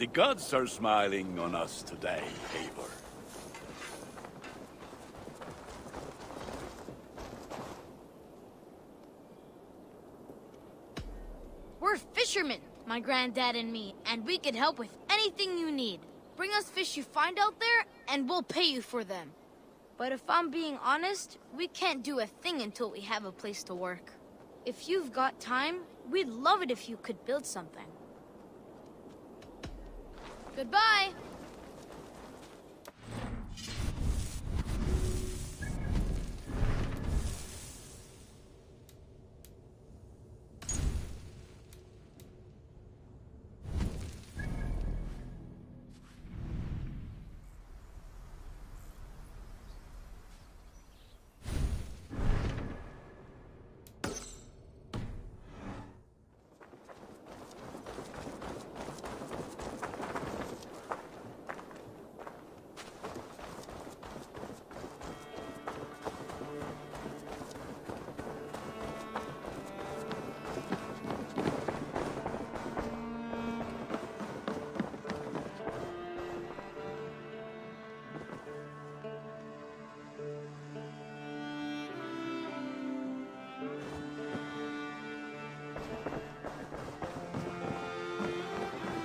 The gods are smiling on us today, Eivor. We're fishermen, my granddad and me, and we can help with anything you need. Bring us fish you find out there, and we'll pay you for them. But if I'm being honest, we can't do a thing until we have a place to work. If you've got time, we'd love it if you could build something. Goodbye!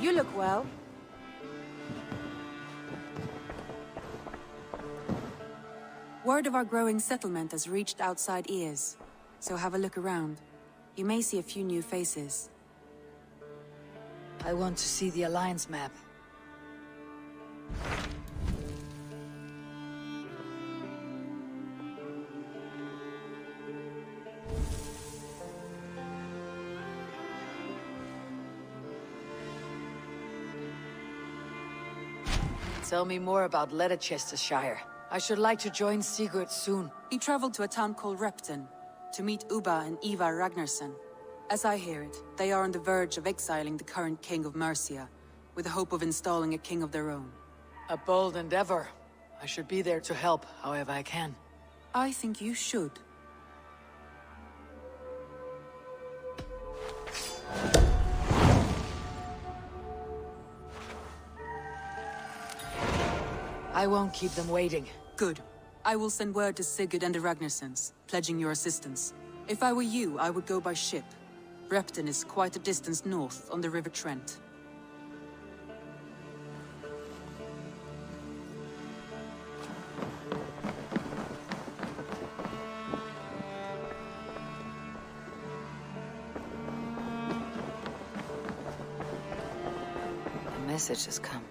You look well. Word of our growing settlement has reached outside ears, so have a look around. You may see a few new faces. I want to see the Alliance map. Tell me more about Leicestershire. I should like to join Sigurd soon. He traveled to a town called Repton to meet Ubba and Ivar Ragnarsson. As I hear it, they are on the verge of exiling the current king of Mercia, with the hope of installing a king of their own. A bold endeavor. I should be there to help, however I can. I think you should. I won't keep them waiting. Good. I will send word to Sigurd and the Ragnarssons, pledging your assistance. If I were you, I would go by ship. Repton is quite a distance north on the River Trent. A message has come.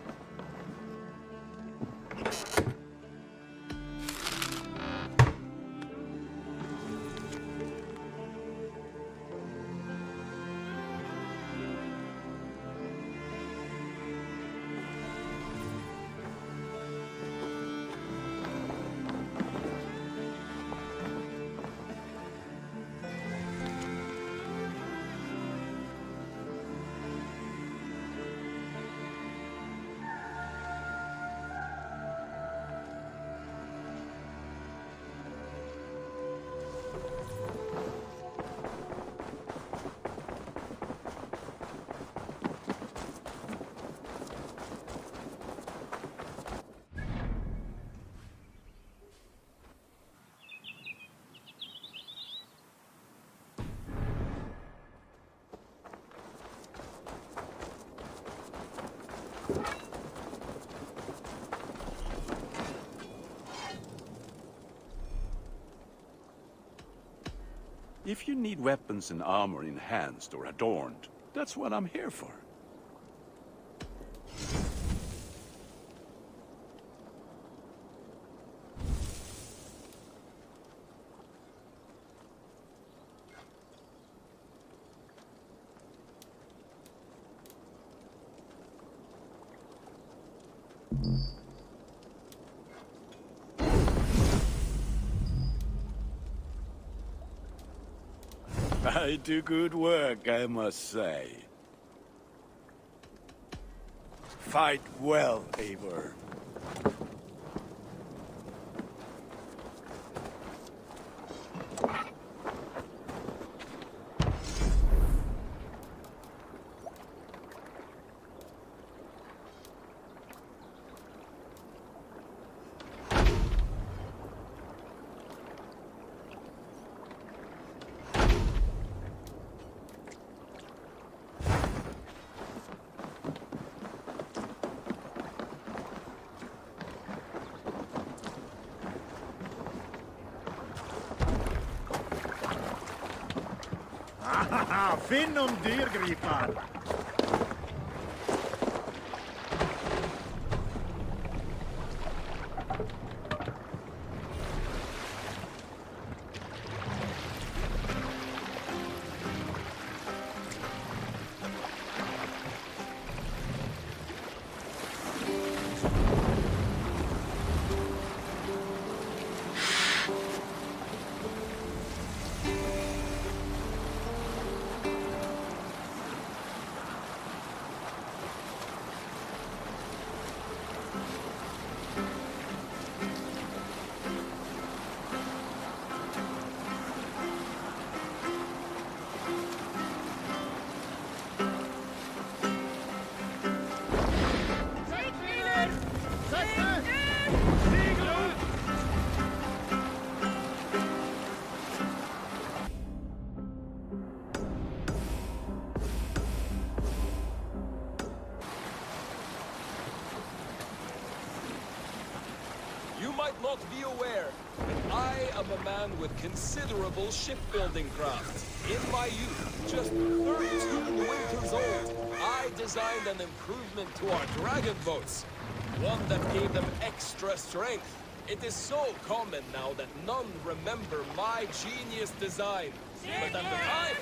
If you need weapons and armor enhanced or adorned, that's what I'm here for. I do good work, I must say. Fight well, Eivor. Finn om dyrgripar! You might not be aware, but I am a man with considerable shipbuilding craft. In my youth, just 13 winters old, I designed an improvement to our dragon boats. One that gave them extra strength. It is so common now that none remember my genius design. But at the time,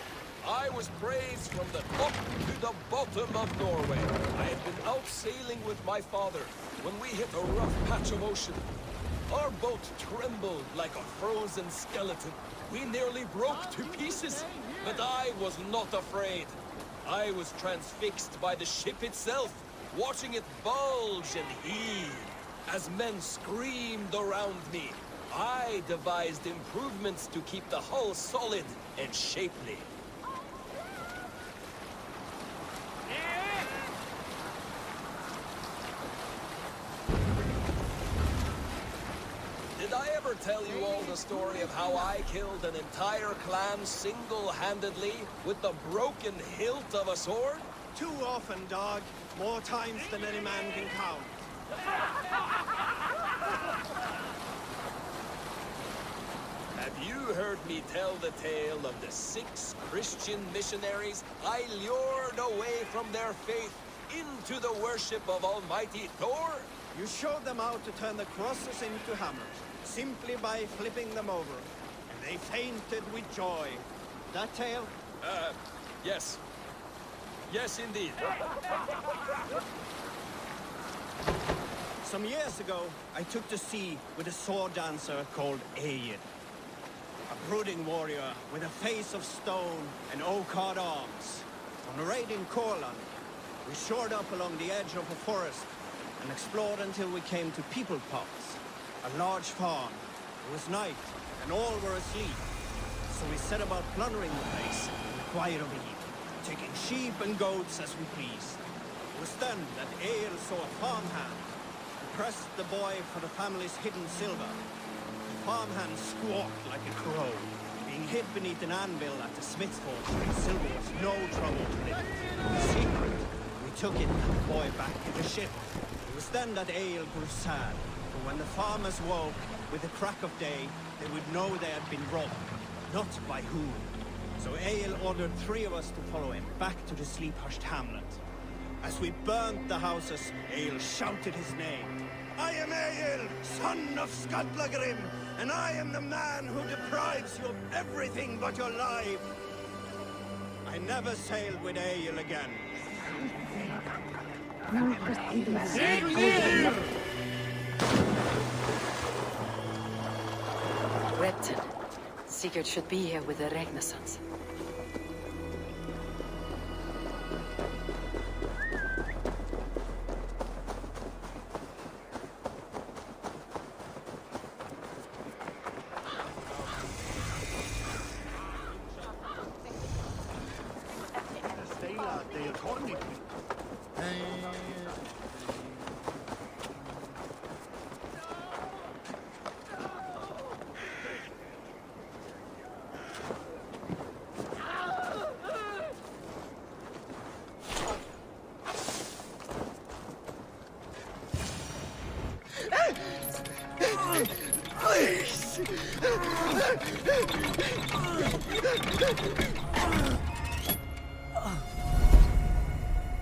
I was praised from the top to the bottom of Norway. I had been out sailing with my father when we hit a rough patch of ocean. Our boat trembled like a frozen skeleton. We nearly broke to pieces, but I was not afraid. I was transfixed by the ship itself, watching it bulge and heave. As men screamed around me, I devised improvements to keep the hull solid and shapely. Did I ever tell you all the story of how I killed an entire clan single-handedly with the broken hilt of a sword? Too often, dog. More times than any man can count. Have you heard me tell the tale of the 6 Christian missionaries I lured away from their faith into the worship of Almighty Thor? You showed them how to turn the crosses into hammers, simply by flipping them over. And they fainted with joy. That tale? Yes. Yes, indeed. Some years ago, I took to sea with a sword dancer called Egil. A brooding warrior with a face of stone and oak-hard arms. On a raid in Courland, we shored up along the edge of a forest and explored until we came to People Pots, a large farm. It was night, and all were asleep. So we set about plundering the place in the quiet of eve, taking sheep and goats as we pleased. It was then that Egil saw a farmhand and pressed the boy for the family's hidden silver. The farmhand squawked like a crow, being hid beneath an anvil at the smith's forge where the silver was no trouble to lift. In secret, we took it and the boy back to the ship. It was then that Egil grew sad, for when the farmers woke with the crack of day, they would know they had been robbed, not by whom. So Egil ordered 3 of us to follow him back to the sleep-hushed hamlet. As we burnt the houses, Egil shouted his name. I am Egil, son of Skatlagrim, and I am the man who deprives you of everything but your life. I never sailed with Egil again. Repton. Sigurd should be here with the Ragnarsons.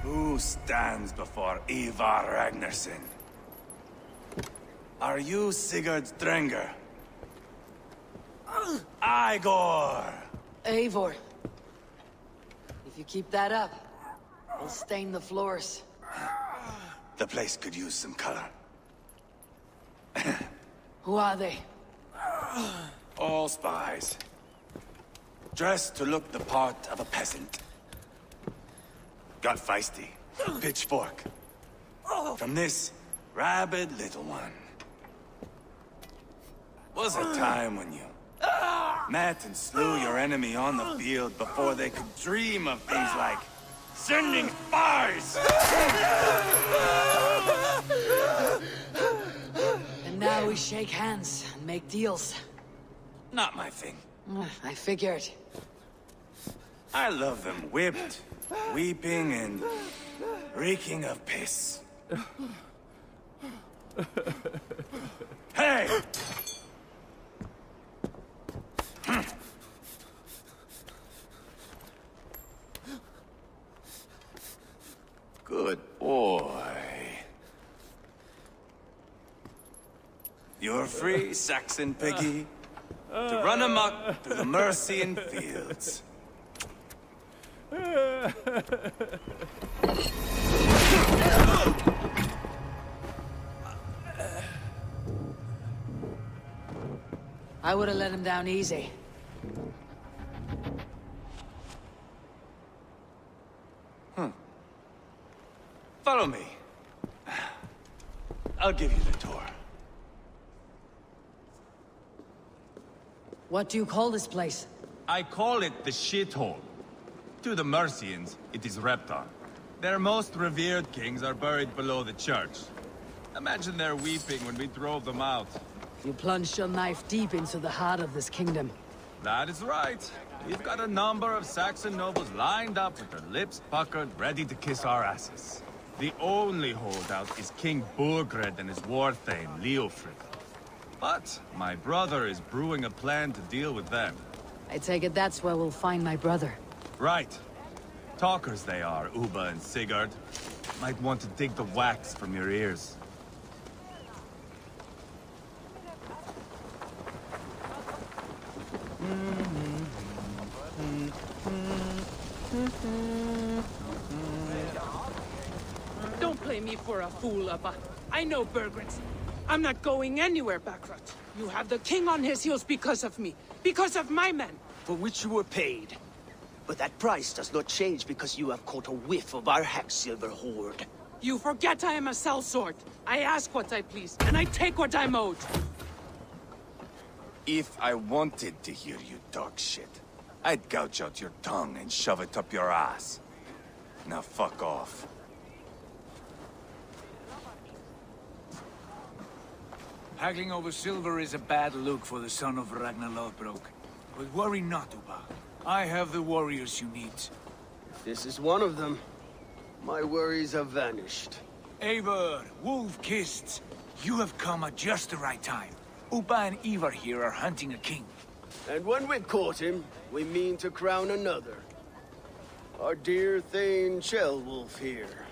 Who stands before Ivar Ragnarsson? Are you Sigurd's Drenger? Igor! Eivor. If you keep that up, we'll stain the floors. The place could use some color. Who are they? All spies. Dressed to look the part of a peasant. Got feisty. Pitchfork. From this rabid little one. Was a time when you met and slew your enemy on the field before they could dream of things like sending spies! And now we shake hands and make deals. Not my thing. I figured. I love them whipped, weeping, and reeking of piss. Hey! Good boy. You're free, Saxon piggy, to run amok through the Mercian fields. I would have let him down easy. Follow me. I'll give you the tour. What do you call this place? I call it the shithole. To the Mercians, it is Reptar. Their most revered kings are buried below the church. Imagine their weeping when we drove them out. You plunged your knife deep into the heart of this kingdom. That is right. We've got a number of Saxon nobles lined up with their lips puckered, ready to kiss our asses. The only holdout is King Burgred and his war thane, Leofrid. But my brother is brewing a plan to deal with them. I take it that's where we'll find my brother. Right. Talkers they are, Uba and Sigurd. Might want to dig the wax from your ears. Don't play me for a fool, Abba. I know Bergrits. I'm not going anywhere, Backrot. You have the king on his heels because of me. Because of my men. For which you were paid. But that price does not change because you have caught a whiff of our Hacksilver hoard. You forget I am a sellsword. I ask what I please, and I take what I'm owed. If I wanted to hear you talk shit, I'd gouge out your tongue and shove it up your ass. Now fuck off. Haggling over silver is a bad look for the son of Ragnar Lothbrok. But worry not, Uba. I have the warriors you need. This is one of them. My worries have vanished. Eivor, Wolf-Kissed, you have come at just the right time. Uba and Ivar here are hunting a king. And when we've caught him, we mean to crown another. Our dear Thane Ceolwulf here.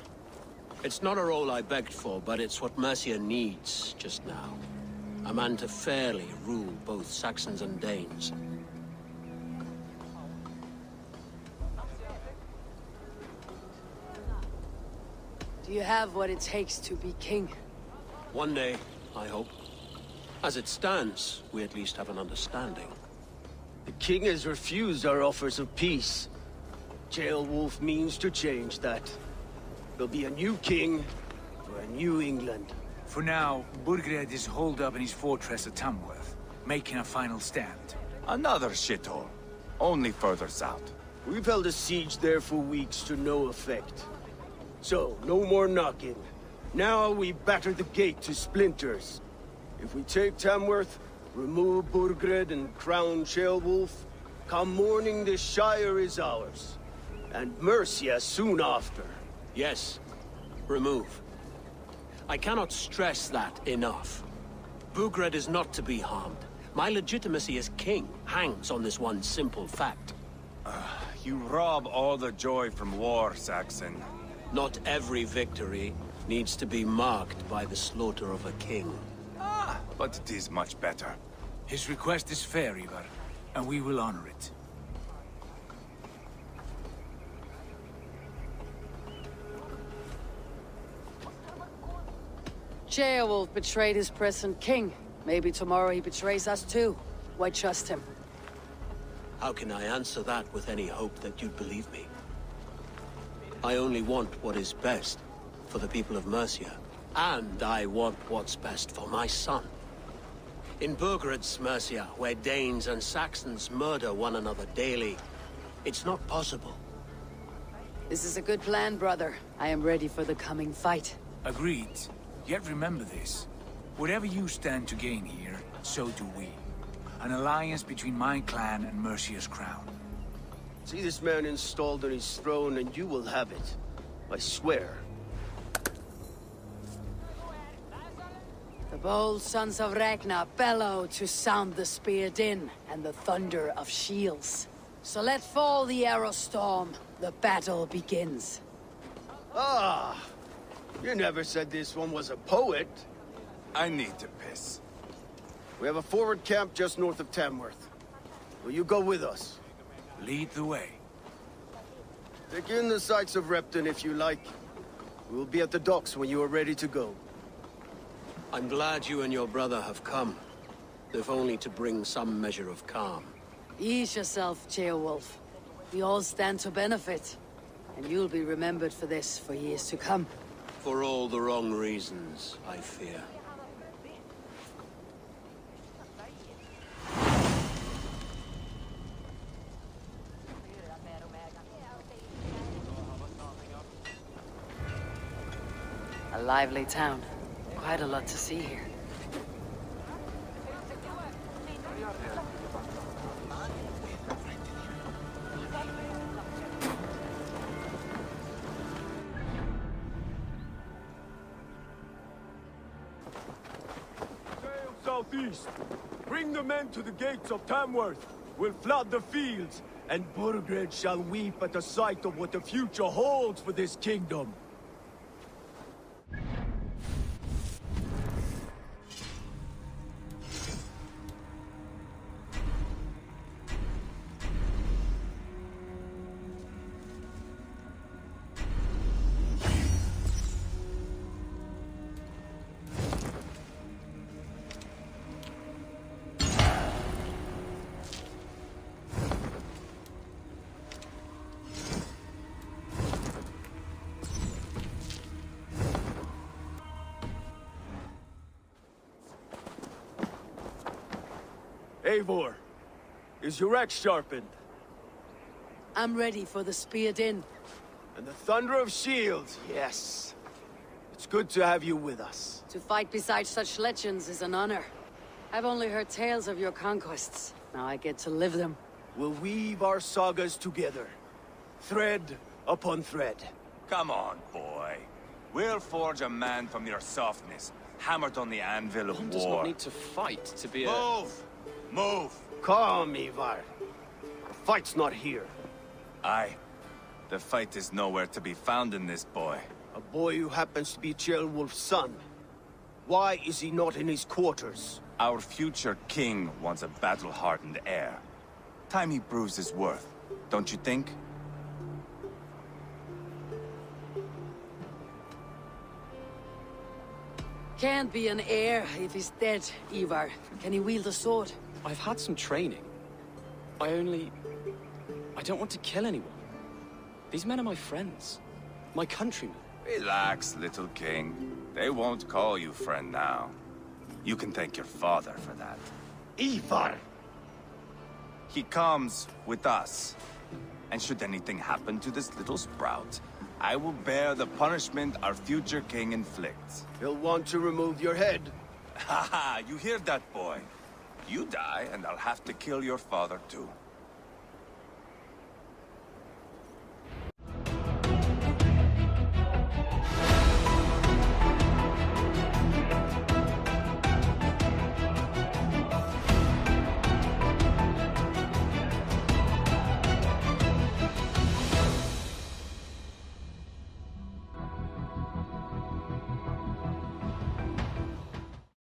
It's not a role I begged for, but it's what Mercia needs just now. A man to fairly rule both Saxons and Danes. Do you have what it takes to be king? One day, I hope. As it stands, we at least have an understanding. The king has refused our offers of peace. Ceolwulf means to change that. There'll be a new king for a new England. For now, Burgred is holed up in his fortress at Tamworth, making a final stand. Another shithole. Only further south. We've held a siege there for weeks to no effect. So, no more knocking. Now we batter the gate to splinters. If we take Tamworth, remove Burgred and crown Ceolwulf, come morning the Shire is ours. And Mercia soon after. Yes, remove. I cannot stress that enough. Burgred is not to be harmed. My legitimacy as king hangs on this one simple fact. You rob all the joy from war, Saxon. Not every victory needs to be marked by the slaughter of a king. Ah, but it is much better. His request is fair, Ivar, and we will honor it. Beowulf betrayed his present king. Maybe tomorrow he betrays us too. Why trust him? How can I answer that with any hope that you'd believe me? I only want what is best for the people of Mercia. And I want what's best for my son. In Burgred's Mercia, where Danes and Saxons murder one another daily, it's not possible. This is a good plan, brother. I am ready for the coming fight. Agreed. Yet remember this. Whatever you stand to gain here, so do we. An alliance between my clan and Mercia's crown. See this man installed on his throne and you will have it. I swear. The bold sons of Ragnar bellow to sound the spear din and the thunder of shields. So let fall the arrow storm. The battle begins. Ah! You never said this one was a poet. I need to piss. We have a forward camp just north of Tamworth. Will you go with us? Lead the way. Take in the sights of Repton if you like. We will be at the docks when you are ready to go. I'm glad you and your brother have come. If only to bring some measure of calm. Ease yourself, Beowulf. We all stand to benefit. And you'll be remembered for this for years to come. For all the wrong reasons, I fear. A lively town. Quite a lot to see here. Southeast. Bring the men to the gates of Tamworth. We'll flood the fields, and Burgred shall weep at the sight of what the future holds for this kingdom. Eivor, is your axe sharpened? I'm ready for the spear din. And the thunder of shields, yes. It's good to have you with us. To fight beside such legends is an honor. I've only heard tales of your conquests. Now I get to live them. We'll weave our sagas together. Thread upon thread. Come on, boy. We'll forge a man from your softness, hammered on the anvil of war. One does not need to fight to be Move! Move! Calm, Ivar. The fight's not here. Aye. The fight is nowhere to be found in this boy. A boy who happens to be Beowulf's son. Why is he not in his quarters? Our future king wants a battle-hardened heir. Time he proves his worth, don't you think? Can't be an heir if he's dead, Ivar. Can he wield a sword? I've had some training. I don't want to kill anyone. These men are my friends. My countrymen. Relax, little king. They won't call you friend now. You can thank your father for that. Ivar! He comes with us. And should anything happen to this little sprout, I will bear the punishment our future king inflicts. He'll want to remove your head. Haha, you hear that, boy? You die, and I'll have to kill your father too.